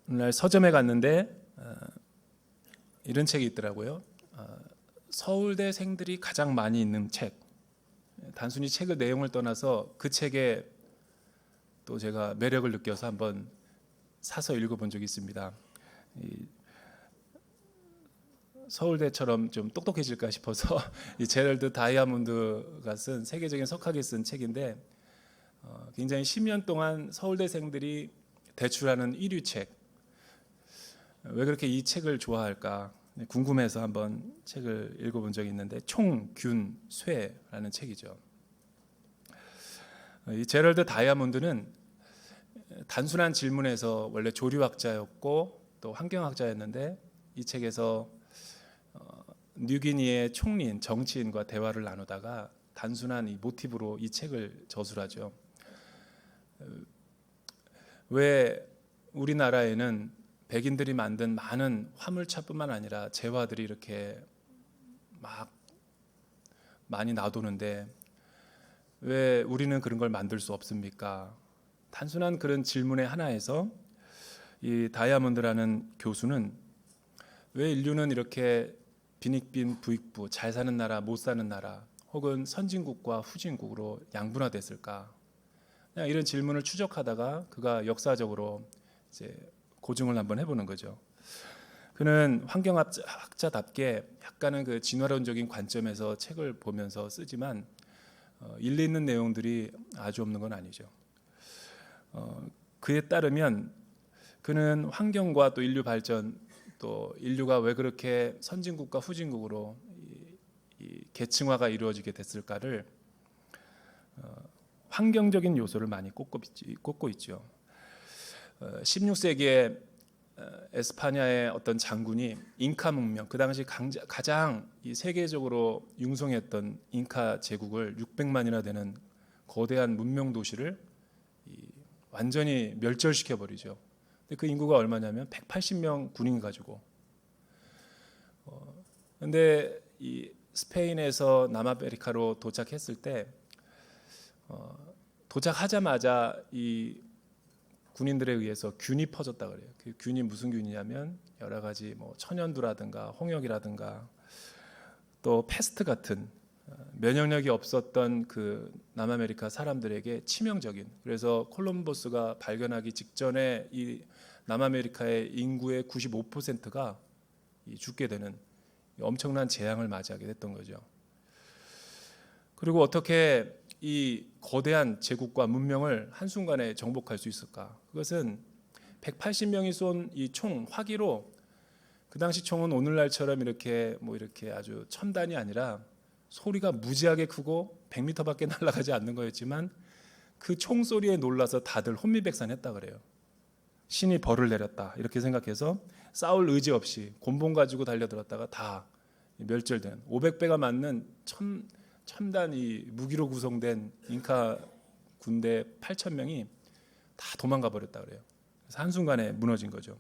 오늘날 서점에 갔는데 이런 책이 있더라고요. 서울대생들이 가장 많이 읽는 책. 단순히 책의 내용을 떠나서 그 책에 또 제가 매력을 느껴서 한번 사서 읽어본 적이 있습니다. 서울대처럼 좀 똑똑해질까 싶어서 이 제럴드 다이아몬드가 쓴 세계적인 석학이 쓴 책인데 굉장히 10년 동안 서울대생들이 대출하는 1위 책. 왜 그렇게 이 책을 좋아할까 궁금해서 한번 책을 읽어본 적이 있는데 총균쇠라는 책이죠. 이 제럴드 다이아몬드는 단순한 질문에서 원래 조류학자였고 또 환경학자였는데 이 책에서 뉴기니의 총리인 정치인과 대화를 나누다가 단순한 이 모티브로 이 책을 저술하죠. 왜 우리나라에는 백인들이 만든 많은 화물차뿐만 아니라 재화들이 이렇게 막 많이 놔두는데 왜 우리는 그런 걸 만들 수 없습니까? 단순한 그런 질문의 하나에서 이 다이아몬드라는 교수는 왜 인류는 이렇게 빈익빈 부익부, 잘 사는 나라, 못 사는 나라, 혹은 선진국과 후진국으로 양분화됐을까? 그냥 이런 질문을 추적하다가 그가 역사적으로 이제 고증을 한번 해보는 거죠. 그는 환경학자답게 약간은 그 진화론적인 관점에서 책을 보면서 쓰지만 일리 있는 내용들이 아주 없는 건 아니죠. 그에 따르면 그는 환경과 또 인류 발전, 또 인류가 왜 그렇게 선진국과 후진국으로 이 계층화가 이루어지게 됐을까를 환경적인 요소를 많이 꼽고 있죠. 16세기에 에스파냐의 어떤 장군이 잉카 문명, 그 당시 가장 세계적으로 융성했던 잉카 제국을 600만이나 되는 거대한 문명 도시를 완전히 멸절시켜 버리죠. 근데 그 인구가 얼마냐면 180명 군인 가지고. 근데 이 스페인에서 남아메리카로 도착했을 때 도착하자마자 이 군인들에 의해서 균이 퍼졌다 그래요. 그 균이 무슨 균이냐면 여러 가지 뭐 천연두라든가 홍역이라든가 또 패스트 같은 면역력이 없었던 그 남아메리카 사람들에게 치명적인, 그래서 콜럼버스가 발견하기 직전에 이 남아메리카의 인구의 95%가 죽게 되는 엄청난 재앙을 맞이하게 됐던 거죠. 그리고 어떻게 이 거대한 제국과 문명을 한순간에 정복할 수 있을까? 그것은 180명이 쏜 이 총 화기로, 그 당시 총은 오늘날처럼 이렇게 아주 첨단이 아니라 소리가 무지하게 크고 100m밖에 날아가지 않는 거였지만 그 총소리에 놀라서 다들 혼미백산했다 그래요. 신이 벌을 내렸다 이렇게 생각해서 싸울 의지 없이 곤봉 가지고 달려들었다가 다 멸절된 500배가 맞는 첨단 이 무기로 구성된 잉카 군대 8,000명이 다 도망가 버렸다 그래요. 그래서 한순간에 무너진 거죠.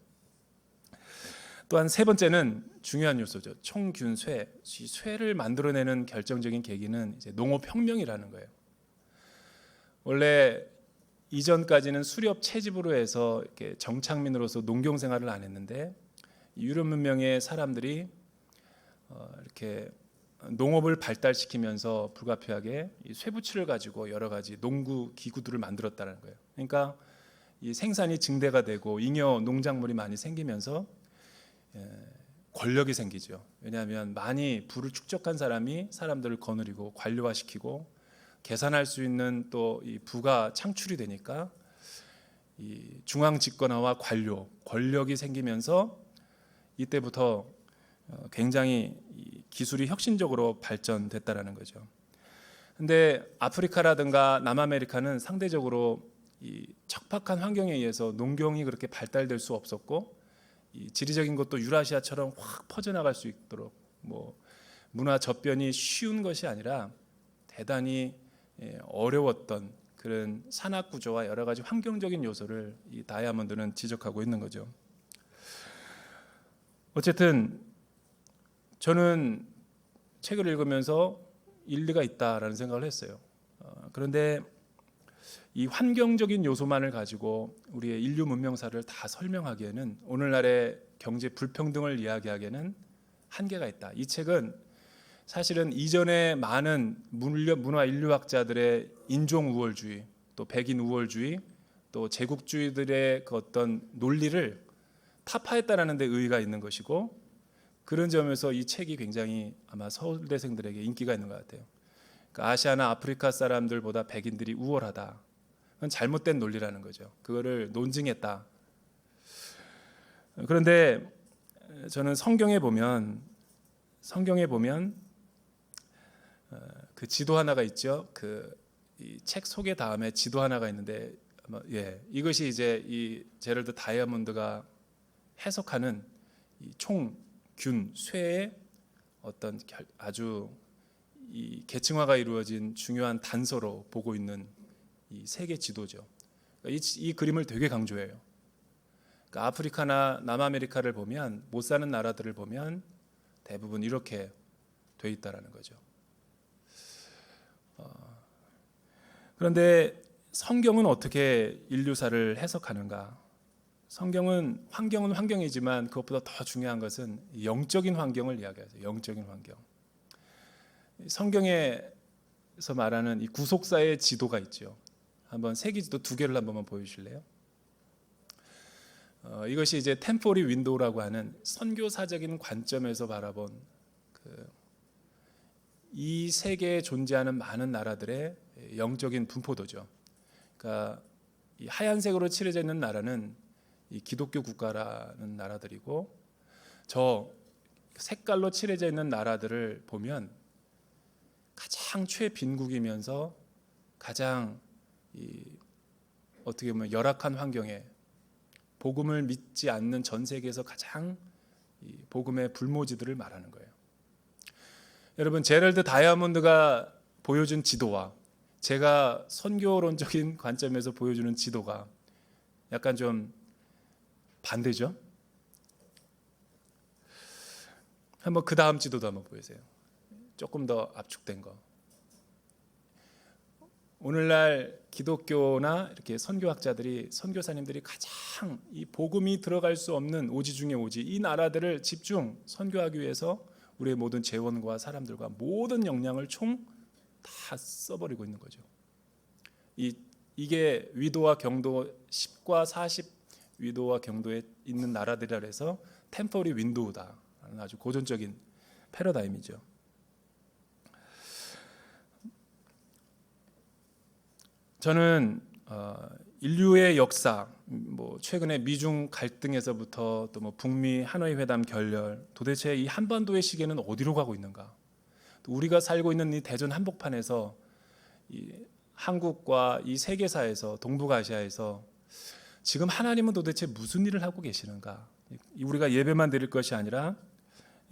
또한 세 번째는 중요한 요소죠. 총균쇠. 이 쇠를 만들어내는 결정적인 계기는 이제 농업혁명이라는 거예요. 원래 이전까지는 수렵 채집으로 해서 이렇게 정착민으로서 농경 생활을 안 했는데 유럽 문명의 사람들이 이렇게 농업을 발달시키면서 불가피하게 이 쇠붙이를 가지고 여러 가지 농구 기구들을 만들었다는 거예요. 그러니까 이 생산이 증대가 되고 잉여 농작물이 많이 생기면서 권력이 생기죠. 왜냐하면 많이 부를 축적한 사람이 사람들을 거느리고 관료화시키고 계산할 수 있는 또 이 부가 창출이 되니까 이 중앙 집권화와 권력이 생기면서 이때부터 굉장히 기술이 혁신적으로 발전됐다라는 거죠. 근데 아프리카라든가 남아메리카는 상대적으로 이 척박한 환경에 의해서 농경이 그렇게 발달될 수 없었고 이 지리적인 것도 유라시아처럼 확 퍼져나갈 수 있도록 문화 접변이 쉬운 것이 아니라 대단히 어려웠던 그런 산악 구조와 여러 가지 환경적인 요소를 이 다이아몬드는 지적하고 있는 거죠. 어쨌든 저는 책을 읽으면서 일리가 있다라는 생각을 했어요. 그런데 이 환경적인 요소만을 가지고 우리의 인류 문명사를 다 설명하기에는, 오늘날의 경제 불평등을 이야기하기에는 한계가 있다. 이 책은 사실은 이전에 많은 문화 인류학자들의 인종 우월주의, 또 백인 우월주의, 또 제국주의들의 그 어떤 논리를 타파했다라는 데 의의가 있는 것이고, 그런 점에서 이 책이 굉장히 아마 서울대생들에게 인기가 있는 것 같아요. 그러니까 아시아나 아프리카 사람들보다 백인들이 우월하다. 그건 잘못된 논리라는 거죠. 그거를 논증했다. 그런데 저는 성경에 보면 그 지도 하나가 있죠. 그 이 책 소개 다음에 지도 하나가 있는데, 이것이 이제 이 제럴드 다이아몬드가 해석하는 이 총균 쇠의 어떤 아주 이 계층화가 이루어진 중요한 단서로 보고 있는 이 세계 지도죠. 이 그림을 되게 강조해요. 그러니까 아프리카나 남아메리카를 보면, 못 사는 나라들을 보면 대부분 이렇게 돼 있다라는 거죠. 그런데 성경은 어떻게 인류사를 해석하는가? 성경은 환경은 환경이지만 그것보다 더 중요한 것은 영적인 환경을 이야기하죠. 영적인 환경. 성경에서 말하는 이 구속사의 지도가 있죠. 한번 세계 지도 두 개를 한번만 보여주실래요? 이것이 이제 템포리 윈도우라고 하는 선교사적인 관점에서 바라본 이 세계에 존재하는 많은 나라들의 영적인 분포도죠. 그러니까 이 하얀색으로 칠해져 있는 나라는 이 기독교 국가라는 나라들이고, 저 색깔로 칠해져 있는 나라들을 보면 가장 최빈국이면서 가장 어떻게 보면 열악한 환경에 복음을 믿지 않는 전 세계에서 가장 복음의 불모지들을 말하는 거예요. 여러분, 제럴드 다이아몬드가 보여준 지도와 제가 선교론적인 관점에서 보여주는 지도가 약간 좀 반대죠? 한번 그 다음 지도도 한번 보여주세요. 조금 더 압축된 거. 오늘날 기독교나 이렇게 선교학자들이, 선교사님들이 가장 이 복음이 들어갈 수 없는 오지 중에 오지, 이 나라들을 집중 선교하기 위해서 우리의 모든 재원과 사람들과 모든 역량을 총 다 써버리고 있는 거죠. 이게 위도와 경도 10과 40 위도와 경도에 있는 나라들이라 해서 템포리 윈도우다라는 아주 고전적인 패러다임이죠. 저는 인류의 역사, 최근에 미중 갈등에서부터 또 북미 하노이 회담 결렬, 도대체 이 한반도의 시계는 어디로 가고 있는가? 또 우리가 살고 있는 이 대전 한복판에서 이 한국과 이 세계사에서, 동북아시아에서 지금 하나님은 도대체 무슨 일을 하고 계시는가? 우리가 예배만 드릴 것이 아니라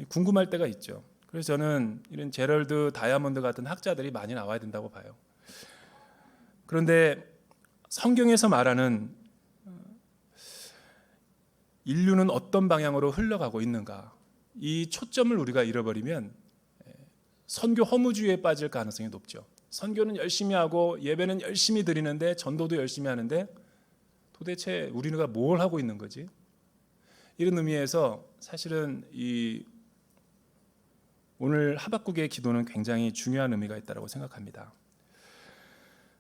궁금할 때가 있죠. 그래서 저는 이런 제럴드 다이아몬드 같은 학자들이 많이 나와야 된다고 봐요. 그런데 성경에서 말하는 인류는 어떤 방향으로 흘러가고 있는가, 이 초점을 우리가 잃어버리면 선교 허무주의에 빠질 가능성이 높죠. 선교는 열심히 하고 예배는 열심히 드리는데, 전도도 열심히 하는데 도대체 우리가 뭘 하고 있는 거지? 이런 의미에서 사실은 이 오늘 하박국의 기도는 굉장히 중요한 의미가 있다고 생각합니다.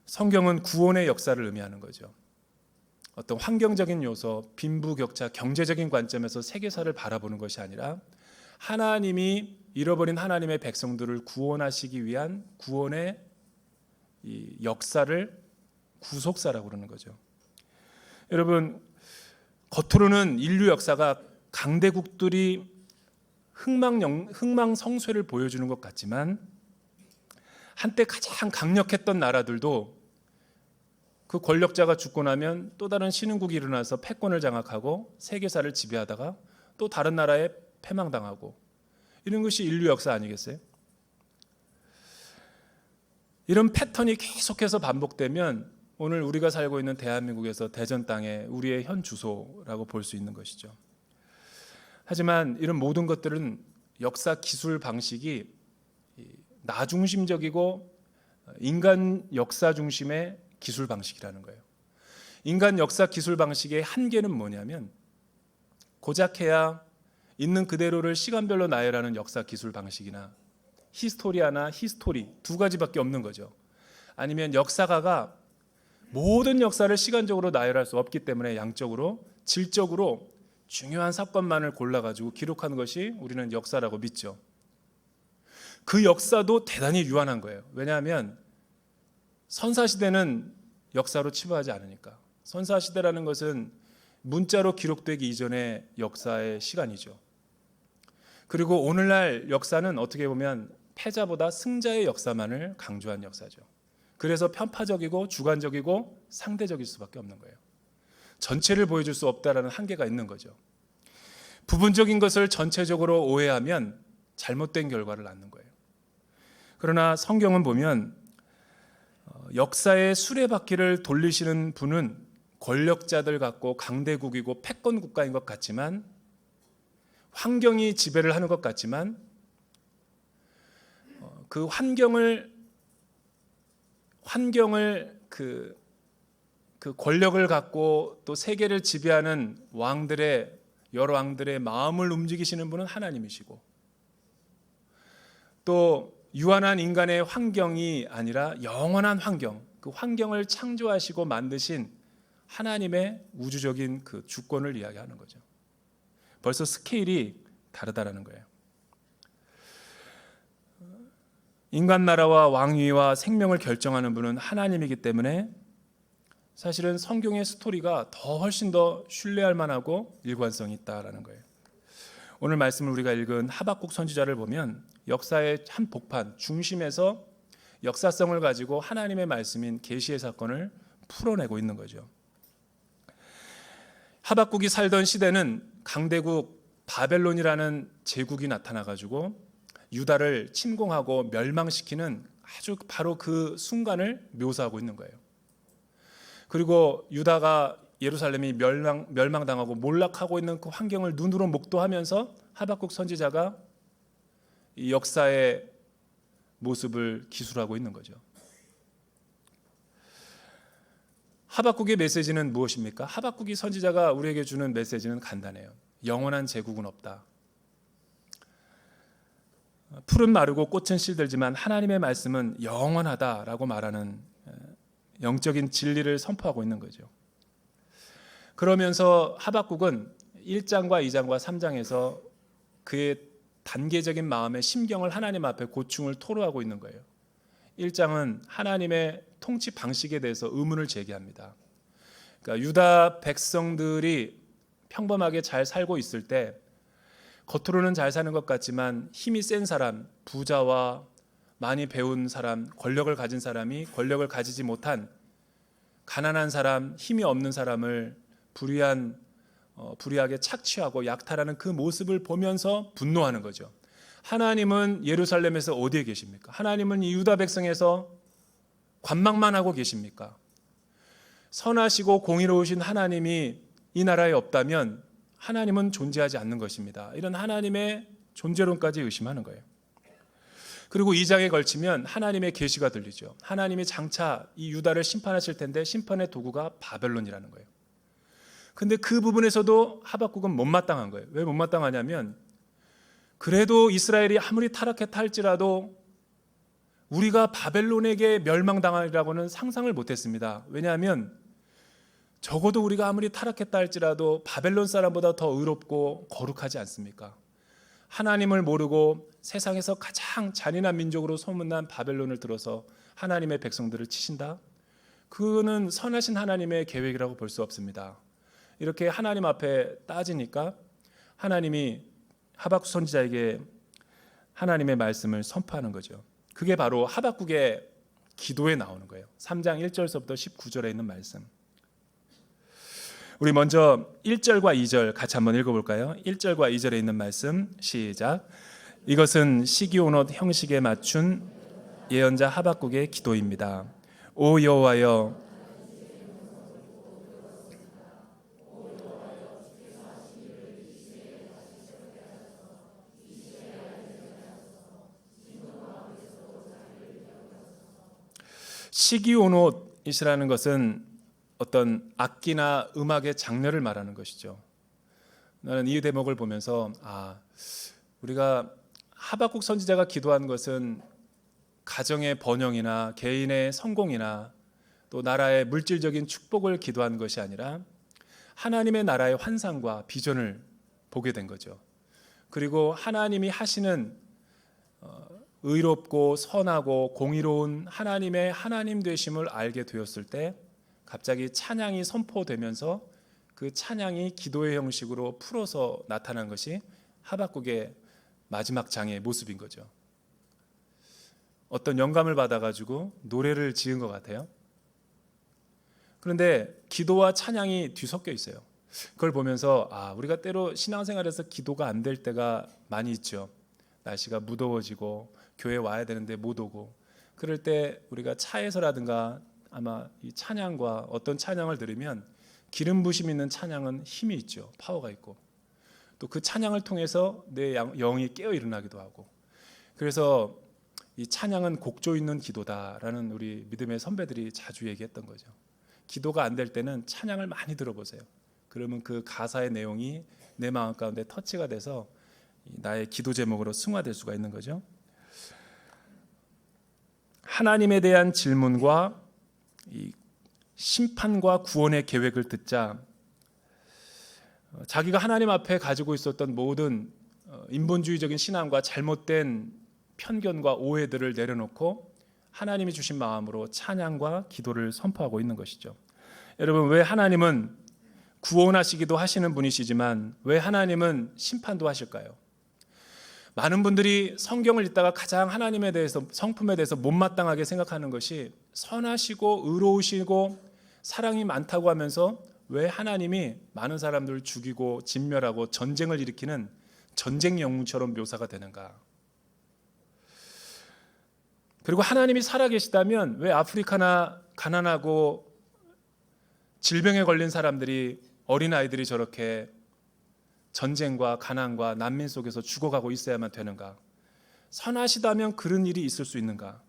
성경은 구원의 역사를 의미하는 거죠. 어떤 환경적인 요소, 빈부격차, 경제적인 관점에서 세계사를 바라보는 것이 아니라 하나님이 잃어버린 하나님의 백성들을 구원하시기 위한 구원의 이 역사를 구속사라고 그러는 거죠. 여러분, 겉으로는 인류 역사가 강대국들이 흥망성쇠를 보여주는 것 같지만, 한때 가장 강력했던 나라들도 그 권력자가 죽고 나면 또 다른 신흥국이 일어나서 패권을 장악하고 세계사를 지배하다가 또 다른 나라에 패망당하고, 이런 것이 인류 역사 아니겠어요? 이런 패턴이 계속해서 반복되면 오늘 우리가 살고 있는 대한민국에서 대전 땅에 우리의 현 주소라고 볼 수 있는 것이죠. 하지만 이런 모든 것들은 역사 기술 방식이 나 중심적이고 인간 역사 중심의 기술 방식이라는 거예요. 인간 역사 기술 방식의 한계는 뭐냐면 고작해야 있는 그대로를 시간별로 나열하는 역사 기술 방식이나 히스토리아나 히스토리 두 가지밖에 없는 거죠. 아니면 역사가가 모든 역사를 시간적으로 나열할 수 없기 때문에 양적으로 질적으로 중요한 사건만을 골라가지고 기록하는 것이 우리는 역사라고 믿죠. 그 역사도 대단히 유한한 거예요. 왜냐하면 선사시대는 역사로 치부하지 않으니까. 선사시대라는 것은 문자로 기록되기 이전의 역사의 시간이죠. 그리고 오늘날 역사는 어떻게 보면 패자보다 승자의 역사만을 강조한 역사죠. 그래서 편파적이고 주관적이고 상대적일 수밖에 없는 거예요. 전체를 보여줄 수 없다라는 한계가 있는 거죠. 부분적인 것을 전체적으로 오해하면 잘못된 결과를 낳는 거예요. 그러나 성경은 보면 역사의 수레바퀴를 돌리시는 분은 권력자들 같고 강대국이고 패권 국가인 것 같지만, 환경이 지배를 하는 것 같지만, 그 환경을 그 권력을 갖고 또 세계를 지배하는 여러 왕들의 마음을 움직이시는 분은 하나님이시고, 또 유한한 인간의 환경이 아니라 영원한 환경, 그 환경을 창조하시고 만드신 하나님의 우주적인 그 주권을 이야기하는 거죠. 벌써 스케일이 다르다라는 거예요. 인간 나라와 왕위와 생명을 결정하는 분은 하나님이기 때문에 사실은 성경의 스토리가 훨씬 더 신뢰할 만하고 일관성이 있다라는 거예요. 오늘 말씀을 우리가 읽은 하박국 선지자를 보면 역사의 한 복판 중심에서 역사성을 가지고 하나님의 말씀인 계시의 사건을 풀어내고 있는 거죠. 하박국이 살던 시대는 강대국 바벨론이라는 제국이 나타나가지고 유다를 침공하고 멸망시키는 아주 바로 그 순간을 묘사하고 있는 거예요. 그리고 유다가 예루살렘이 멸망당하고 몰락하고 있는 그 환경을 눈으로 목도하면서 하박국 선지자가 이 역사의 모습을 기술하고 있는 거죠. 하박국의 메시지는 무엇입니까? 하박국이 선지자가 우리에게 주는 메시지는 간단해요. 영원한 제국은 없다. 풀은 마르고 꽃은 시들지만 하나님의 말씀은 영원하다라고 말하는 영적인 진리를 선포하고 있는 거죠. 그러면서 하박국은 1장과 2장과 3장에서 그의 단계적인 마음의 심경을 하나님 앞에 고충을 토로하고 있는 거예요. 1장은 하나님의 통치 방식에 대해서 의문을 제기합니다. 그러니까 유다 백성들이 평범하게 잘 살고 있을 때 겉으로는 잘 사는 것 같지만 힘이 센 사람, 부자와 많이 배운 사람, 권력을 가진 사람이 권력을 가지지 못한 가난한 사람, 힘이 없는 사람을 불의하게 착취하고 약탈하는 그 모습을 보면서 분노하는 거죠. 하나님은 예루살렘에서 어디에 계십니까? 하나님은 이 유다 백성에서 관망만 하고 계십니까? 선하시고 공의로우신 하나님이 이 나라에 없다면 하나님은 존재하지 않는 것입니다. 이런 하나님의 존재론까지 의심하는 거예요. 그리고 2장에 걸치면 하나님의 계시가 들리죠. 하나님이 장차 이 유다를 심판하실 텐데 심판의 도구가 바벨론이라는 거예요. 근데 그 부분에서도 하박국은 못마땅한 거예요. 왜 못마땅하냐면 그래도 이스라엘이 아무리 타락했다 할지라도 우리가 바벨론에게 멸망당하리라고는 상상을 못했습니다. 왜냐하면 적어도 우리가 아무리 타락했다 할지라도 바벨론 사람보다 더 의롭고 거룩하지 않습니까? 하나님을 모르고 세상에서 가장 잔인한 민족으로 소문난 바벨론을 들어서 하나님의 백성들을 치신다? 그거는 선하신 하나님의 계획이라고 볼 수 없습니다. 이렇게 하나님 앞에 따지니까 하나님이 하박국 선지자에게 하나님의 말씀을 선포하는 거죠. 그게 바로 하박국의 기도에 나오는 거예요. 3장 1절서부터 19절에 있는 말씀. 우리 먼저 1절과 2절 같이 한번 읽어볼까요? 1절과 2절에 있는 말씀 시작. 이것은 시기온옷 형식에 맞춘 예언자 하박국의 기도입니다. 오 여호와여, 시기온옷 하바국이시라는 것은 어떤 악기나 음악의 장르를 말하는 것이죠. 나는 이 대목을 보면서 우리가 하바국 선지자가 기도한 것은 가정의 번영이나 개인의 성공이나 또 나라의 물질적인 축복을 기도한 것이 아니라 하나님의 나라의 환상과 비전을 보게 된 거죠. 그리고 하나님이 하시는 의롭고 선하고 공의로운 하나님의 하나님 되심을 알게 되었을 때 갑자기 찬양이 선포되면서 그 찬양이 기도의 형식으로 풀어서 나타난 것이 하박국의 마지막 장의 모습인 거죠. 어떤 영감을 받아가지고 노래를 지은 것 같아요. 그런데 기도와 찬양이 뒤섞여 있어요. 그걸 보면서 우리가 때로 신앙생활에서 기도가 안 될 때가 많이 있죠. 날씨가 무더워지고 교회 와야 되는데 못 오고, 그럴 때 우리가 차에서라든가 아마 이 찬양과 어떤 찬양을 들으면 기름 부심 있는 찬양은 힘이 있죠. 파워가 있고, 또 그 찬양을 통해서 내 영이 깨어 일어나기도 하고, 그래서 이 찬양은 곡조 있는 기도다라는 우리 믿음의 선배들이 자주 얘기했던 거죠. 기도가 안 될 때는 찬양을 많이 들어보세요. 그러면 그 가사의 내용이 내 마음 가운데 터치가 돼서 나의 기도 제목으로 승화될 수가 있는 거죠. 하나님에 대한 질문과 이 심판과 구원의 계획을 듣자 자기가 하나님 앞에 가지고 있었던 모든 인본주의적인 신앙과 잘못된 편견과 오해들을 내려놓고 하나님이 주신 마음으로 찬양과 기도를 선포하고 있는 것이죠. 여러분, 왜 하나님은 구원하시기도 하시는 분이시지만 왜 하나님은 심판도 하실까요? 많은 분들이 성경을 읽다가 가장 하나님에 대해서, 성품에 대해서 못마땅하게 생각하는 것이 선하시고 의로우시고 사랑이 많다고 하면서 왜 하나님이 많은 사람들을 죽이고 진멸하고 전쟁을 일으키는 전쟁 영웅처럼 묘사가 되는가? 그리고 하나님이 살아계시다면 왜 아프리카나 가난하고 질병에 걸린 사람들이, 어린아이들이 저렇게 전쟁과 가난과 난민 속에서 죽어가고 있어야만 되는가? 선하시다면 그런 일이 있을 수 있는가?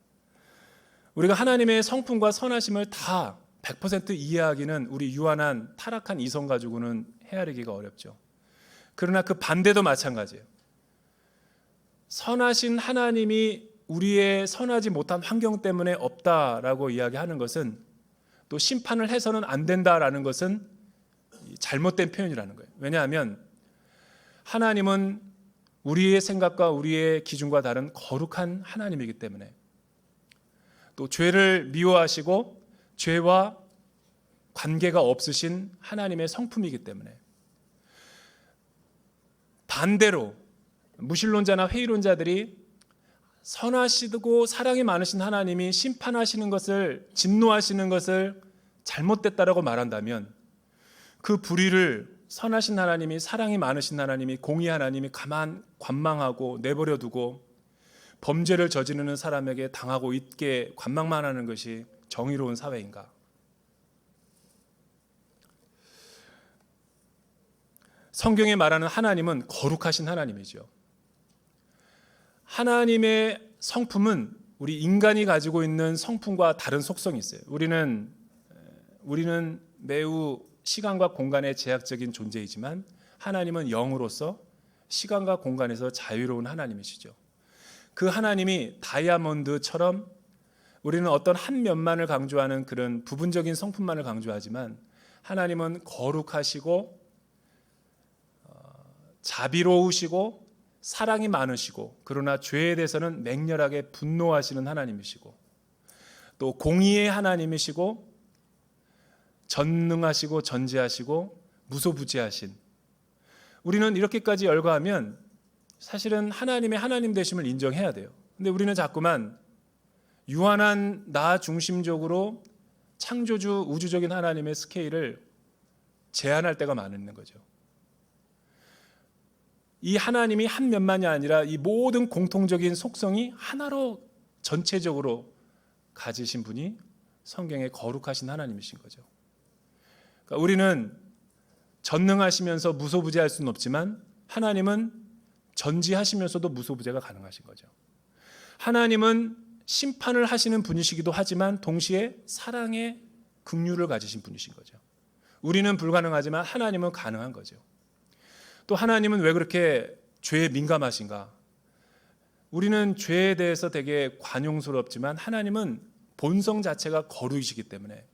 우리가 하나님의 성품과 선하심을 다 100% 이해하기는 우리 유한한 타락한 이성 가지고는 헤아리기가 어렵죠. 그러나 그 반대도 마찬가지예요. 선하신 하나님이 우리의 선하지 못한 환경 때문에 없다라고 이야기하는 것은, 또 심판을 해서는 안 된다라는 것은 잘못된 표현이라는 거예요. 왜냐하면 하나님은 우리의 생각과 우리의 기준과 다른 거룩한 하나님이기 때문에, 또 죄를 미워하시고 죄와 관계가 없으신 하나님의 성품이기 때문에, 반대로 무신론자나 회의론자들이 선하시고 사랑이 많으신 하나님이 심판하시는 것을, 진노하시는 것을 잘못됐다라고 말한다면 그 불의를 선하신 하나님이, 사랑이 많으신 하나님이, 공의 하나님이 관망하고 내버려 두고 범죄를 저지르는 사람에게 당하고 있게 관망만 하는 것이 정의로운 사회인가? 성경에 말하는 하나님은 거룩하신 하나님이죠. 하나님의 성품은 우리 인간이 가지고 있는 성품과 다른 속성이 있어요. 우리는 매우 시간과 공간의 제약적인 존재이지만 하나님은 영으로서 시간과 공간에서 자유로운 하나님이시죠. 그 하나님이 다이아몬드처럼 우리는 어떤 한 면만을 강조하는 그런 부분적인 성품만을 강조하지만 하나님은 거룩하시고 자비로우시고 사랑이 많으시고, 그러나 죄에 대해서는 맹렬하게 분노하시는 하나님이시고, 또 공의의 하나님이시고, 전능하시고 전지하시고 무소부지하신, 우리는 이렇게까지 열거하면 사실은 하나님의 하나님 되심을 인정해야 돼요. 근데 우리는 자꾸만 유한한 나 중심적으로 창조주 우주적인 하나님의 스케일을 제한할 때가 많은 거죠. 이 하나님이 한 면만이 아니라 이 모든 공통적인 속성이 하나로 전체적으로 가지신 분이 성경의 거룩하신 하나님이신 거죠. 그러니까 우리는 전능하시면서 무소부지할 수는 없지만 하나님은 전지하시면서도 무소부재가 가능하신 거죠. 하나님은 심판을 하시는 분이시기도 하지만 동시에 사랑의 긍휼을 가지신 분이신 거죠. 우리는 불가능하지만 하나님은 가능한 거죠. 또 하나님은 왜 그렇게 죄에 민감하신가? 우리는 죄에 대해서 되게 관용스럽지만 하나님은 본성 자체가 거룩이시기 때문에,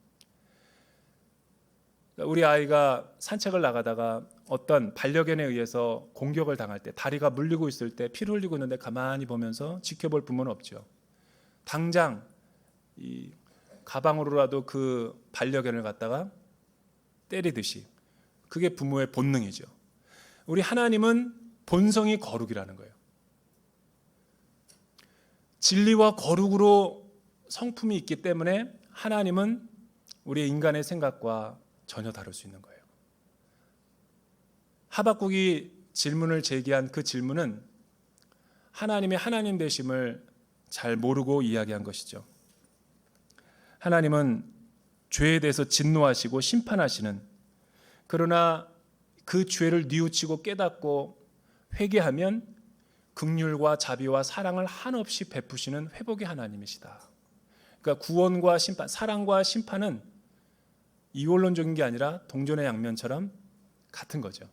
우리 아이가 산책을 나가다가 어떤 반려견에 의해서 공격을 당할 때, 다리가 물리고 있을 때, 피를 흘리고 있는데 가만히 보면서 지켜볼 부모는 없죠. 당장 이 가방으로라도 그 반려견을 갖다가 때리듯이, 그게 부모의 본능이죠. 우리 하나님은 본성이 거룩이라는 거예요. 진리와 거룩으로 성품이 있기 때문에 하나님은 우리 인간의 생각과 전혀 다를 수 있는 거예요. 하박국이 질문을 제기한 그 질문은 하나님의 하나님 되심을 잘 모르고 이야기한 것이죠. 하나님은 죄에 대해서 진노하시고 심판하시는, 그러나 그 죄를 뉘우치고 깨닫고 회개하면 긍휼과 자비와 사랑을 한없이 베푸시는 회복의 하나님이시다. 그러니까 구원과 심판, 사랑과 심판은 이원론적인 게 아니라 동전의 양면처럼 같은 거죠.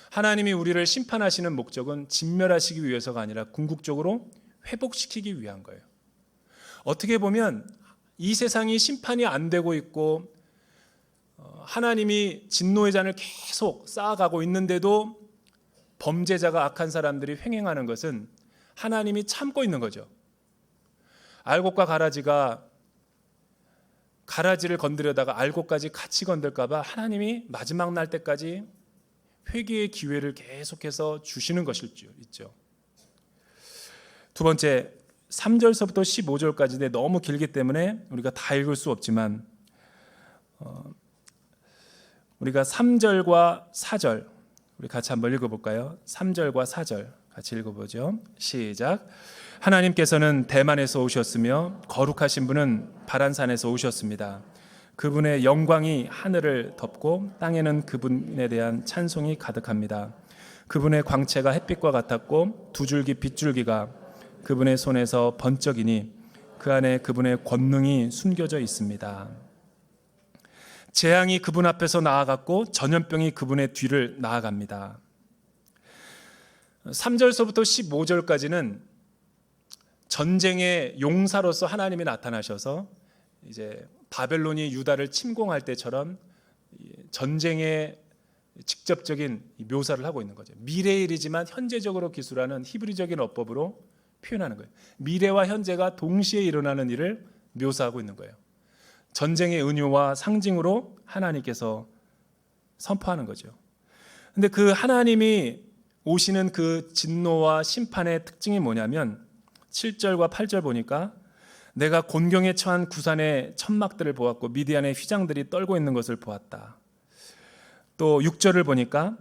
하나님이 우리를 심판하시는 목적은 진멸하시기 위해서가 아니라 궁극적으로 회복시키기 위한 거예요. 어떻게 보면 이 세상이 심판이 안 되고 있고 하나님이 진노의 잔을 계속 쌓아가고 있는데도 범죄자가, 악한 사람들이 횡행하는 것은 하나님이 참고 있는 거죠. 알곡과 가라지를 건드려다가 알곡까지 같이 건들까 봐 하나님이 마지막 날 때까지 회개의 기회를 계속해서 주시는 것일 줄 있죠. 두 번째, 3절서부터 15절까지인데 너무 길기 때문에 우리가 다 읽을 수 없지만 우리가 3절과 4절 우리 같이 한번 읽어볼까요? 3절과 4절 같이 읽어보죠. 시작. 하나님께서는 대만에서 오셨으며 거룩하신 분은 바란산에서 오셨습니다. 그분의 영광이 하늘을 덮고 땅에는 그분에 대한 찬송이 가득합니다. 그분의 광채가 햇빛과 같았고 두 줄기 빗줄기가 그분의 손에서 번쩍이니 그 안에 그분의 권능이 숨겨져 있습니다. 재앙이 그분 앞에서 나아갔고 전염병이 그분의 뒤를 나아갑니다. 3절서부터 15절까지는 전쟁의 용사로서 하나님이 나타나셔서 이제 바벨론이 유다를 침공할 때처럼 전쟁의 직접적인 묘사를 하고 있는 거죠. 미래의 일이지만 현재적으로 기술하는 히브리적인 어법으로 표현하는 거예요. 미래와 현재가 동시에 일어나는 일을 묘사하고 있는 거예요. 전쟁의 은유와 상징으로 하나님께서 선포하는 거죠. 근데 그 하나님이 오시는 그 진노와 심판의 특징이 뭐냐면 7절과 8절 보니까 내가 곤경에 처한 구산의 천막들을 보았고 미디안의 휘장들이 떨고 있는 것을 보았다. 또 6절을 보니까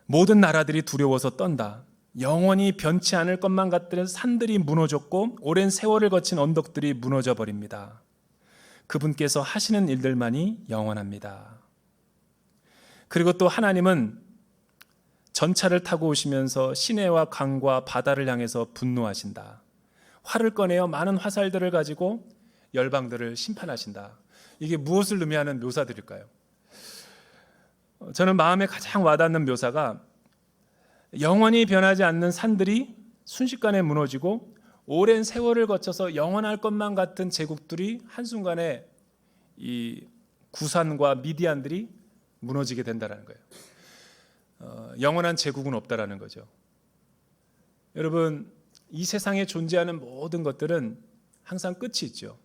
모든 나라들이 두려워서 떤다. 영원히 변치 않을 것만 같은 산들이 무너졌고 오랜 세월을 거친 언덕들이 무너져 버립니다. 그분께서 하시는 일들만이 영원합니다. 그리고 또 하나님은 전차를 타고 오시면서 시내와 강과 바다를 향해서 분노하신다. 활을 꺼내어 많은 화살들을 가지고 열방들을 심판하신다. 이게 무엇을 의미하는 묘사들일까요? 저는 마음에 가장 와닿는 묘사가 영원히 변하지 않는 산들이 순식간에 무너지고 오랜 세월을 거쳐서 영원할 것만 같은 제국들이 한순간에 이 구산과 미디안들이 무너지게 된다는 거예요. 영원한 제국은 없다라는 거죠. 여러분, 이 세상에 존재하는 모든 것들은 항상 끝이 있죠.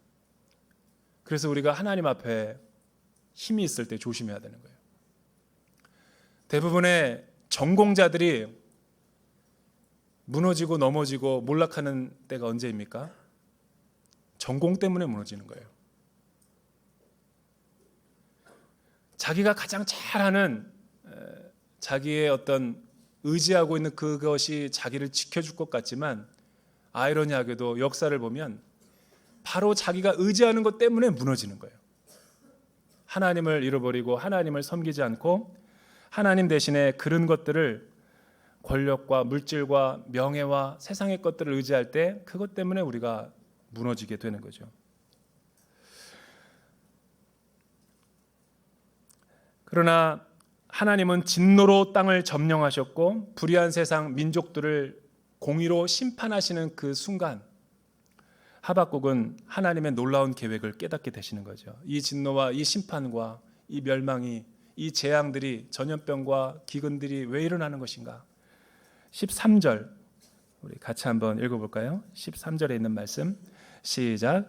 그래서 우리가 하나님 앞에 힘이 있을 때 조심해야 되는 거예요. 대부분의 전공자들이 무너지고 넘어지고 몰락하는 때가 언제입니까? 전공 때문에 무너지는 거예요. 자기가 가장 잘하는 자기의 어떤 의지하고 있는 그것이 자기를 지켜줄 것 같지만 아이러니하게도 역사를 보면 바로 자기가 의지하는 것 때문에 무너지는 거예요. 하나님을 잃어버리고 하나님을 섬기지 않고 하나님 대신에 그런 것들을 권력과 물질과 명예와 세상의 것들을 의지할 때 그것 때문에 우리가 무너지게 되는 거죠. 그러나 하나님은 진노로 땅을 점령하셨고 불의한 세상 민족들을 공의로 심판하시는 그 순간 하박국은 하나님의 놀라운 계획을 깨닫게 되시는 거죠. 이 진노와 이 심판과 이 멸망이, 이 재앙들이, 전염병과 기근들이 왜 일어나는 것인가? 13절 우리 같이 한번 읽어볼까요? 13절에 있는 말씀 시작.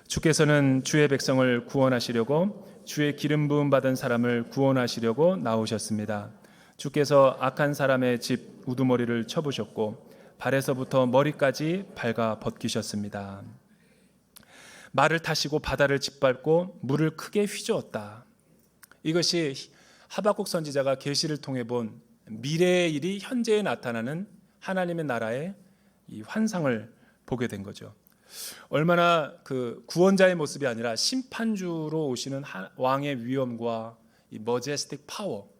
주께서는 주의 백성을 구원하시려고 주의 기름 부음 받은 사람을 구원하시려고 나오셨습니다. 주께서 악한 사람의 집 우두머리를 쳐부셨고 발에서부터 머리까지 발가 벗기셨습니다. 말을 타시고 바다를 짓밟고 물을 크게 휘저었다. 이것이 하박국 선지자가 계시를 통해 본 미래의 일이 현재에 나타나는 하나님의 나라의 이 환상을 보게 된 거죠. 얼마나 그 구원자의 모습이 아니라 심판주로 오시는 왕의 위엄과 이 머제스틱 파워,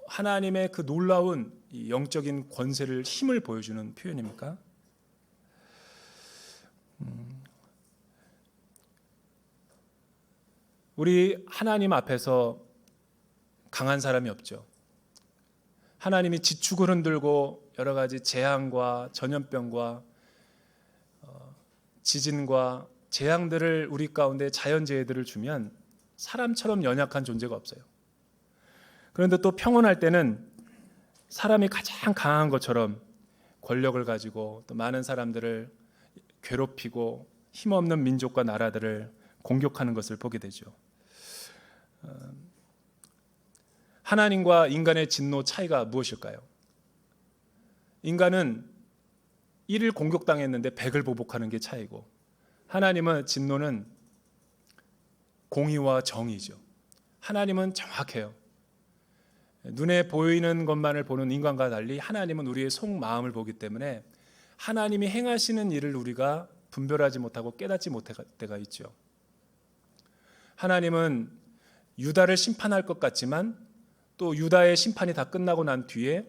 하나님의 그 놀라운 이 영적인 권세를, 힘을 보여주는 표현입니까? 우리 하나님 앞에서 강한 사람이 없죠. 하나님이 지축을 흔들고 여러 가지 재앙과 전염병과 지진과 재앙들을 우리 가운데 자연재해들을 주면 사람처럼 연약한 존재가 없어요. 그런데 또 평온할 때는 사람이 가장 강한 것처럼 권력을 가지고 또 많은 사람들을 괴롭히고 힘없는 민족과 나라들을 공격하는 것을 보게 되죠. 하나님과 인간의 진노 차이가 무엇일까요? 인간은 1을 공격당했는데 100을 보복하는 게 차이고, 하나님은 진노는 공의와 정의죠. 하나님은 정확해요. 눈에 보이는 것만을 보는 인간과 달리 하나님은 우리의 속마음을 보기 때문에 하나님이 행하시는 일을 우리가 분별하지 못하고 깨닫지 못할 때가 있죠. 하나님은 유다를 심판할 것 같지만 또 유다의 심판이 다 끝나고 난 뒤에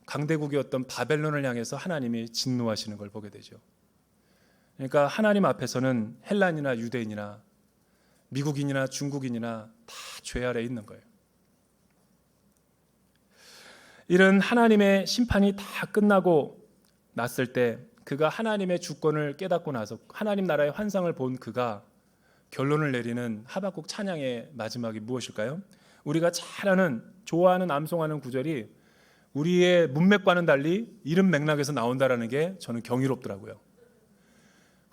강대국이었던 바벨론을 향해서 하나님이 진노하시는 걸 보게 되죠. 그러니까 하나님 앞에서는 헬란이나 유대인이나 미국인이나 중국인이나 다 죄 아래 있는 거예요. 이런 하나님의 심판이 다 끝나고 났을 때 그가 하나님의 주권을 깨닫고 나서 하나님 나라의 환상을 본 그가 결론을 내리는 하박국 찬양의 마지막이 무엇일까요? 우리가 잘 아는, 좋아하는, 암송하는 구절이 우리의 문맥과는 달리 이런 맥락에서 나온다라는 게 저는 경이롭더라고요.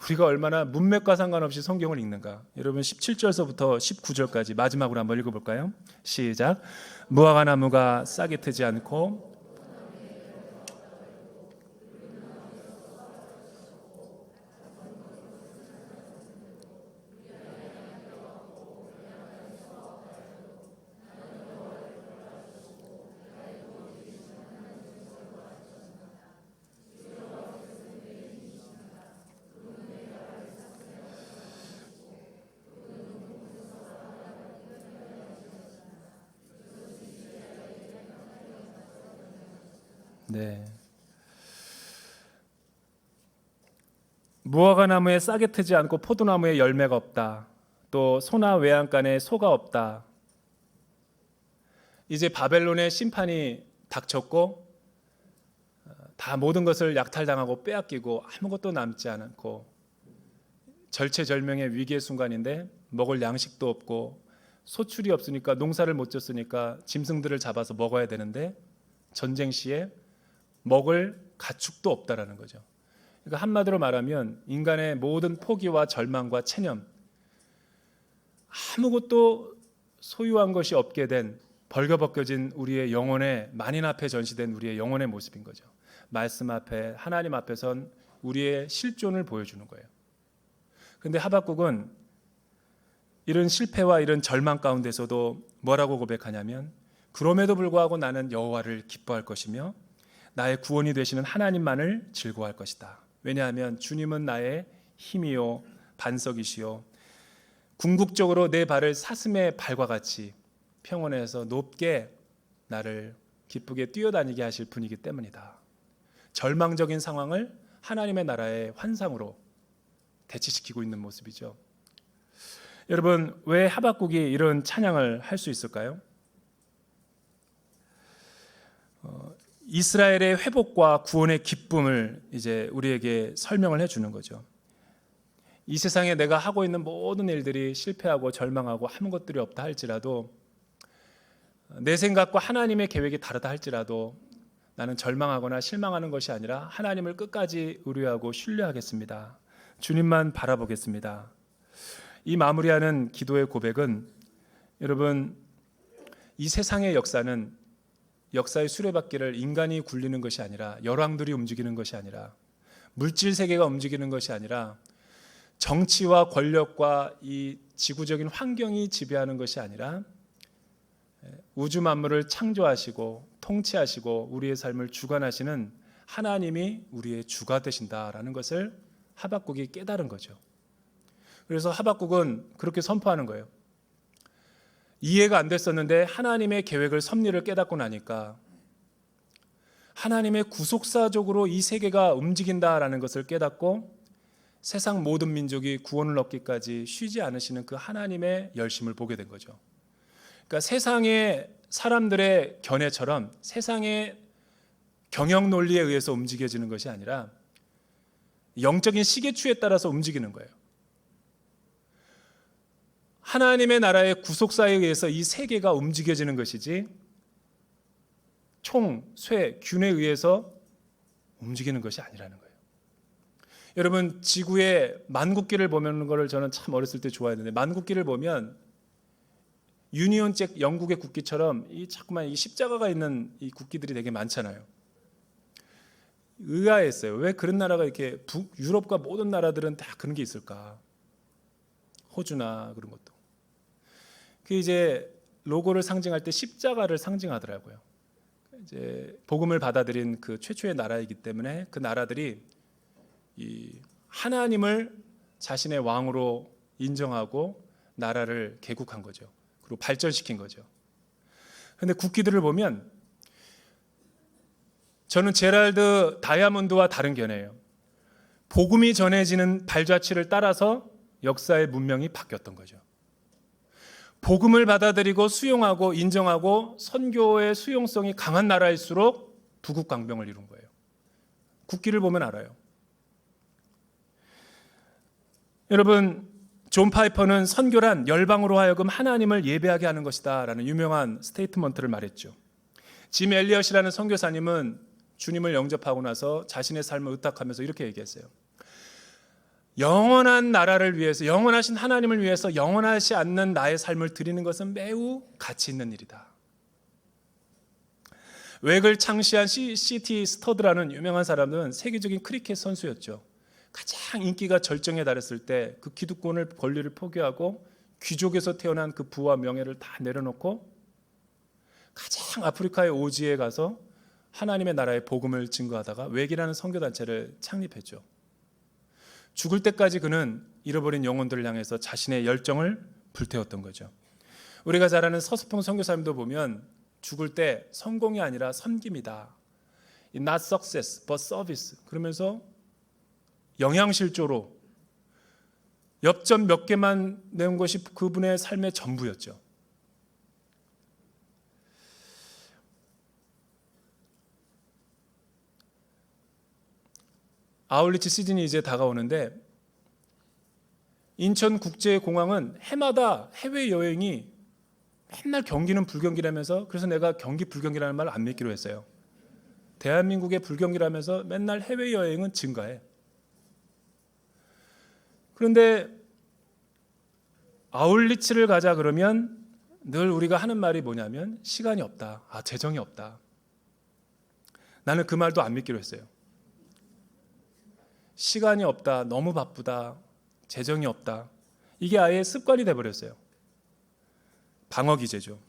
우리가 얼마나 문맥과 상관없이 성경을 읽는가. 여러분 17절서부터 19절까지 마지막으로 한번 읽어볼까요? 시작. 무화과 나무가 싹이 트지 않고 네. 무화과 나무에 싹이 트지 않고 포도나무에 열매가 없다. 또 소나 외양간에 소가 없다. 이제 바벨론의 심판이 닥쳤고 다 모든 것을 약탈당하고 빼앗기고 아무것도 남지 않고 절체절명의 위기의 순간인데 먹을 양식도 없고 소출이 없으니까 농사를 못 졌으니까 짐승들을 잡아서 먹어야 되는데 전쟁 시에 먹을 가축도 없다라는 거죠. 그러니까 한마디로 말하면 인간의 모든 포기와 절망과 체념, 아무것도 소유한 것이 없게 된 벌거벗겨진 우리의 영혼의 만인 앞에 전시된 우리의 영혼의 모습인 거죠. 말씀 앞에 하나님 앞에선 우리의 실존을 보여주는 거예요. 그런데 하박국은 이런 실패와 이런 절망 가운데서도 뭐라고 고백하냐면 그럼에도 불구하고 나는 여호와를 기뻐할 것이며 나의 구원이 되시는 하나님만을 즐거워할 것이다. 왜냐하면 주님은 나의 힘이요 반석이시요 궁극적으로 내 발을 사슴의 발과 같이 평원에서 높게 나를 기쁘게 뛰어다니게 하실 분이기 때문이다. 절망적인 상황을 하나님의 나라의 환상으로 대치시키고 있는 모습이죠. 여러분, 왜 하박국이 이런 찬양을 할 수 있을까요? 이스라엘의 회복과 구원의 기쁨을 이제 우리에게 설명을 해주는 거죠. 이 세상에 내가 하고 있는 모든 일들이 실패하고 절망하고 아무 것들이 없다 할지라도, 내 생각과 하나님의 계획이 다르다 할지라도 나는 절망하거나 실망하는 것이 아니라 하나님을 끝까지 의뢰하고 신뢰하겠습니다. 주님만 바라보겠습니다. 이 마무리하는 기도의 고백은, 여러분, 이 세상의 역사는 역사의 수레바퀴를 인간이 굴리는 것이 아니라, 열왕들이 움직이는 것이 아니라, 물질 세계가 움직이는 것이 아니라, 정치와 권력과 이 지구적인 환경이 지배하는 것이 아니라, 우주 만물을 창조하시고 통치하시고 우리의 삶을 주관하시는 하나님이 우리의 주가 되신다라는 것을 하박국이 깨달은 거죠. 그래서 하박국은 그렇게 선포하는 거예요. 이해가 안 됐었는데 하나님의 계획을, 섭리를 깨닫고 나니까 하나님의 구속사적으로 이 세계가 움직인다라는 것을 깨닫고 세상 모든 민족이 구원을 얻기까지 쉬지 않으시는 그 하나님의 열심을 보게 된 거죠. 그러니까 세상의 사람들의 견해처럼 세상의 경영 논리에 의해서 움직여지는 것이 아니라 영적인 시계추에 따라서 움직이는 거예요. 하나님의 나라의 구속사에 의해서 이 세계가 움직여지는 것이지 총, 쇠, 균에 의해서 움직이는 것이 아니라는 거예요. 여러분, 지구의 만국기를 보는 것을 저는 참 어렸을 때 좋아했는데, 만국기를 보면 유니온잭 영국의 국기처럼 자꾸만 이 십자가가 있는 이 국기들이 되게 많잖아요. 의아했어요. 왜 그런 나라가 이렇게 유럽과 모든 나라들은 다 그런 게 있을까? 호주나 그런 것도. 그 이제 로고를 상징할 때 십자가를 상징하더라고요. 이제 복음을 받아들인 그 최초의 나라이기 때문에 그 나라들이 이 하나님을 자신의 왕으로 인정하고 나라를 개국한 거죠. 그리고 발전시킨 거죠. 그런데 국기들을 보면 저는 제랄드 다이아몬드와 다른 견해예요. 복음이 전해지는 발자취를 따라서 역사의 문명이 바뀌었던 거죠. 복음을 받아들이고 수용하고 인정하고 선교의 수용성이 강한 나라일수록 부국강병을 이룬 거예요. 국기를 보면 알아요. 여러분, 존 파이퍼는 선교란 열방으로 하여금 하나님을 예배하게 하는 것이다 라는 유명한 스테이트먼트를 말했죠. 짐 엘리엇이라는 선교사님은 주님을 영접하고 나서 자신의 삶을 의탁하면서 이렇게 얘기했어요. 영원한 나라를 위해서, 영원하신 하나님을 위해서 영원하지 않는 나의 삶을 드리는 것은 매우 가치 있는 일이다. 웩을 창시한 C.T. 스터드라는 유명한 사람은 세계적인 크리켓 선수였죠. 가장 인기가 절정에 달했을 때 그 기득권을, 권리를 포기하고 귀족에서 태어난 그 부와 명예를 다 내려놓고 가장 아프리카의 오지에 가서 하나님의 나라의 복음을 증거하다가 웩이라는 선교단체를 창립했죠. 죽을 때까지 그는 잃어버린 영혼들을 향해서 자신의 열정을 불태웠던 거죠. 우리가 잘 아는 서수평 선교사님도 보면 죽을 때 성공이 아니라 섬김이다. Not success, but service. 그러면서 영양실조로 엽전 몇 개만 내온 것이 그분의 삶의 전부였죠. 아울리치 시즌이 이제 다가오는데 인천국제공항은 해마다 해외여행이 맨날 경기는 불경기라면서, 그래서 내가 경기 불경기라는 말을 안 믿기로 했어요. 대한민국의 불경기라면서 맨날 해외여행은 증가해. 그런데 아울리치를 가자 그러면 늘 우리가 하는 말이 뭐냐면 시간이 없다. 재정이 없다. 나는 그 말도 안 믿기로 했어요. 시간이 없다, 너무 바쁘다, 재정이 없다. 이게 아예 습관이 돼버렸어요. 방어 기제죠.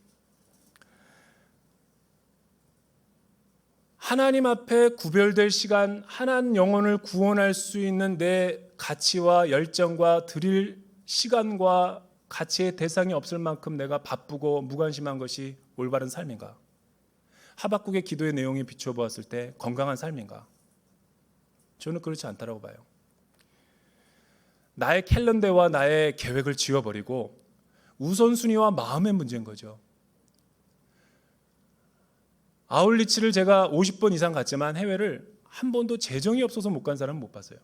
하나님 앞에 구별될 시간, 한 영혼을 구원할 수 있는 내 가치와 열정과 드릴 시간과 가치의 대상이 없을 만큼 내가 바쁘고 무관심한 것이 올바른 삶인가? 하박국의 기도의 내용이 비춰보았을 때 건강한 삶인가? 저는 그렇지 않다고 봐요. 나의 캘린더와 나의 계획을 지워버리고 우선순위와 마음의 문제인 거죠. 아울리치를 제가 50번 이상 갔지만 해외를 한 번도 재정이 없어서 못 간 사람은 못 봤어요.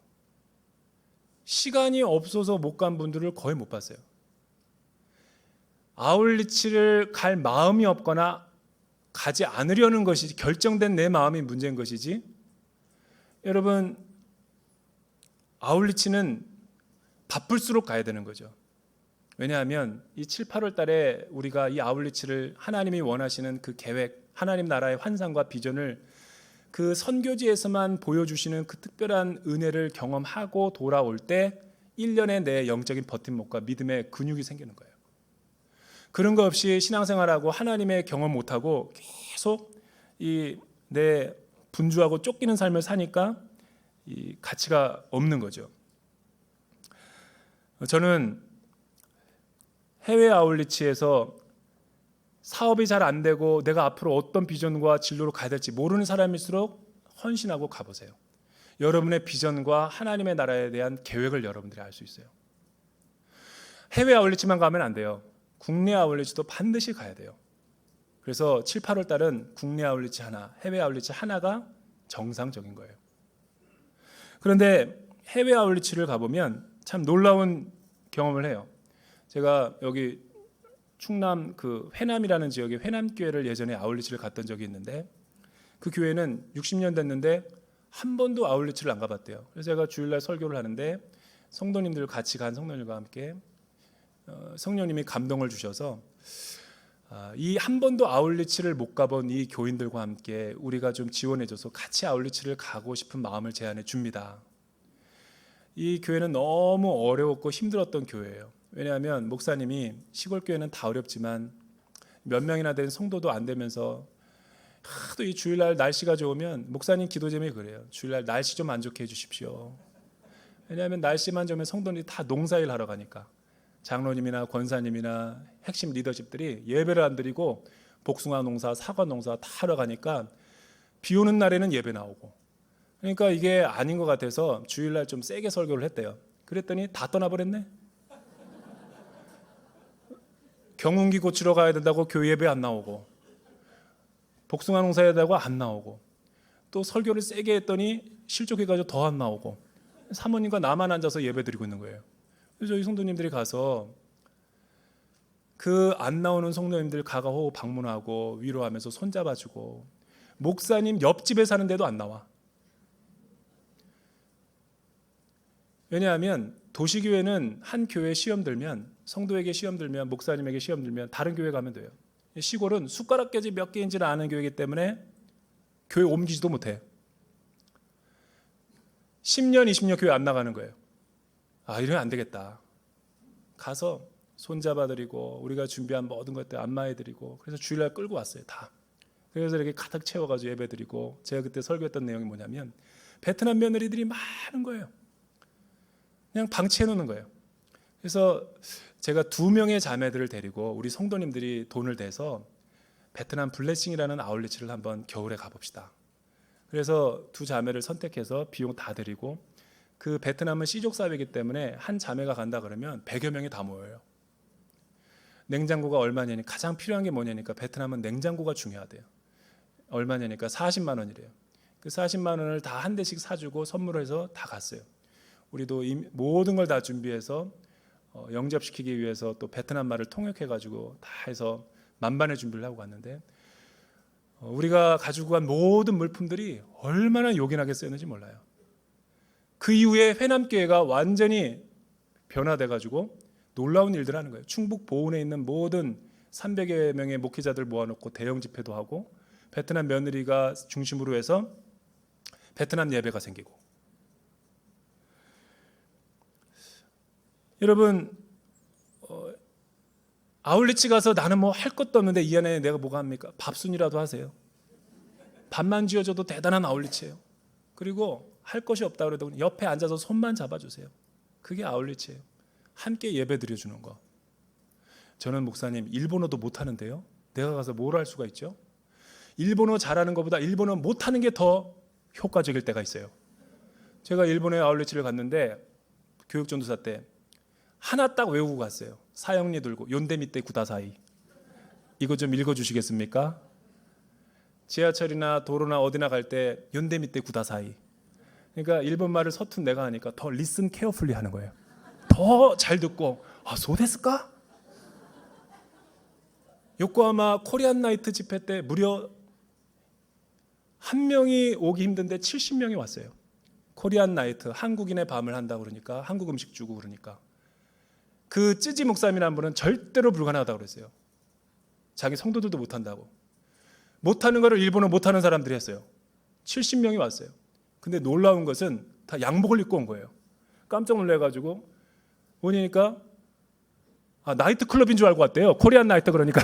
시간이 없어서 못 간 분들을 거의 못 봤어요. 아울리치를 갈 마음이 없거나 가지 않으려는 것이 결정된 내 마음이 문제인 것이지, 여러분, 아울리치는 바쁠수록 가야 되는 거죠. 왜냐하면 이 7, 8월 달에 우리가 이 아울리치를 하나님이 원하시는 그 계획, 하나님 나라의 환상과 비전을 그 선교지에서만 보여주시는 그 특별한 은혜를 경험하고 돌아올 때 1년의 내 영적인 버팀목과 믿음의 근육이 생기는 거예요. 그런 거 없이 신앙생활하고 하나님의 경험 못하고 계속 이 내 분주하고 쫓기는 삶을 사니까 이 가치가 없는 거죠. 저는 해외 아울리치에서 사업이 잘 안 되고 내가 앞으로 어떤 비전과 진로로 가야 될지 모르는 사람일수록 헌신하고 가보세요. 여러분의 비전과 하나님의 나라에 대한 계획을 여러분들이 알 수 있어요. 해외 아울리치만 가면 안 돼요. 국내 아울리치도 반드시 가야 돼요. 그래서 7, 8월 달은 국내 아울리치 하나, 해외 아울리치 하나가 정상적인 거예요. 그런데 해외 아울리치를 가보면 참 놀라운 경험을 해요. 제가 여기 충남 그 회남이라는 지역의 회남교회를 예전에 아울리치를 갔던 적이 있는데, 그 교회는 60년 됐는데 한 번도 아울리치를 안 가봤대요. 그래서 제가 주일날 설교를 하는데 성도님들 같이 간 성도님과 함께 성령님이 감동을 주셔서 이 한 번도 아울리치를 못 가본 이 교인들과 함께 우리가 좀 지원해줘서 같이 아울리치를 가고 싶은 마음을 제안해 줍니다. 이 교회는 너무 어려웠고 힘들었던 교회예요. 왜냐하면 목사님이 시골 교회는 다 어렵지만 몇 명이나 된 성도도 안 되면서 하도 이 주일날 날씨가 좋으면 목사님 기도 제목이 그래요. 주일날 날씨 좀 안 좋게 해주십시오. 왜냐하면 날씨만 좋으면 성도들이 다 농사일 하러 가니까 장로님이나 권사님이나 핵심 리더십들이 예배를 안 드리고 복숭아 농사, 사과 농사 다 하러 가니까 비 오는 날에는 예배 나오고, 그러니까 이게 아닌 것 같아서 주일날 좀 세게 설교를 했대요. 그랬더니 다 떠나버렸네. 경운기 고치러 가야 된다고 교회 예배 안 나오고, 복숭아 농사 해야 된다고 안 나오고, 또 설교를 세게 했더니 실족해가지고 더 안 나오고, 사모님과 나만 앉아서 예배 드리고 있는 거예요. 그래서 저희 성도님들이 가서 그 안 나오는 성도님들 가가호 방문하고 위로하면서 손잡아주고, 목사님 옆집에 사는데도 안 나와. 왜냐하면 도시교회는 한 교회 시험 들면, 성도에게 시험 들면, 목사님에게 시험 들면 다른 교회 가면 돼요. 시골은 숟가락 깨지 몇 개인지를 아는 교회이기 때문에 교회 옮기지도 못해. 10년, 20년 교회 안 나가는 거예요. 이러면 안 되겠다. 가서 손잡아드리고 우리가 준비한 모든 것들 안마해드리고, 그래서 주일날 끌고 왔어요. 다. 그래서 이렇게 가득 채워가지고 예배드리고, 제가 그때 설교했던 내용이 뭐냐면 베트남 며느리들이 많은 거예요. 그냥 방치해 놓는 거예요. 그래서 제가 2명의 자매들을 데리고 우리 성도님들이 돈을 대서 베트남 블레싱이라는 아울리치를 한번 겨울에 가봅시다. 그래서 2 자매를 선택해서 비용 다 드리고, 그 베트남은 씨족 사회이기 때문에 한 자매가 간다 그러면 100여 명이 다 모여요. 냉장고가 얼마냐니, 가장 필요한 게 뭐냐니까 베트남은 냉장고가 중요하대요. 얼마냐니까 40만 원이래요. 그 40만 원을 다 한 대씩 사주고 선물해서 다 갔어요. 우리도 모든 걸 다 준비해서 영접시키기 위해서 또 베트남 말을 통역해가지고 다 해서 만반의 준비를 하고 갔는데, 우리가 가지고 간 모든 물품들이 얼마나 요긴하게 쓰였는지 몰라요. 그 이후에 회남교회가 완전히 변화돼가지고 놀라운 일들을 하는 거예요. 충북 보은에 있는 모든 300여 명의 목회자들 모아놓고 대형 집회도 하고, 베트남 며느리가 중심으로 해서 베트남 예배가 생기고. 여러분, 아울리치 가서 나는 뭐 할 것도 없는데 이 안에 내가 뭐가 합니까? 밥순이라도 하세요. 밥만 쥐어줘도 대단한 아울리치예요. 그리고 할 것이 없다 그래도 옆에 앉아서 손만 잡아주세요. 그게 아울리치예요. 함께 예배 드려주는 거. 저는 목사님 일본어도 못하는데요, 내가 가서 뭘 할 수가 있죠? 일본어 잘하는 것보다 일본어 못하는 게 더 효과적일 때가 있어요. 제가 일본에 아울리치를 갔는데 교육전도사 때 하나 딱 외우고 갔어요. 사형리 들고 요데 밑에 구다사이. 이거 좀 읽어주시겠습니까? 지하철이나 도로나 어디나 갈 때 연대밑대 구다사이. 그러니까 일본 말을 서툰 내가 하니까 더 리슨 케어풀리 하는 거예요. 더 잘 듣고 소데스까? 요코하마 코리안 나이트 집회 때 무려 한 명이 오기 힘든데 70명이 왔어요. 코리안 나이트, 한국인의 밤을 한다고 그러니까 한국 음식 주고 그러니까 그 찌지 목사님이라는 분은 절대로 불가능하다고 그랬어요. 자기 성도들도 못한다고. 못하는 거를 일본어 못하는 사람들이 했어요. 70명이 왔어요. 근데 놀라운 것은 다 양복을 입고 온 거예요. 깜짝 놀래가지고 오니까 나이트 클럽인 줄 알고 왔대요. 코리안 나이트 그러니까.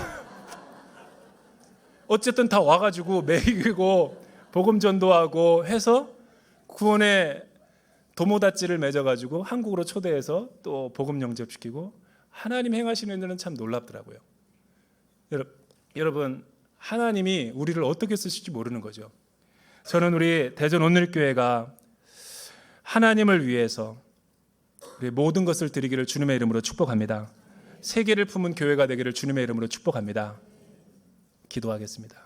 어쨌든 다 와가지고 먹이고 복음 전도하고 해서 구원의 도모다찌를 맺어가지고 한국으로 초대해서 또 복음 영접시키고 하나님 행하시는 일은 참 놀랍더라고요. 여러분 하나님이 우리를 어떻게 쓰실지 모르는 거죠. 저는 우리 대전 온누리교회가 하나님을 위해서 우리 모든 것을 드리기를 주님의 이름으로 축복합니다. 세계를 품은 교회가 되기를 주님의 이름으로 축복합니다. 기도하겠습니다.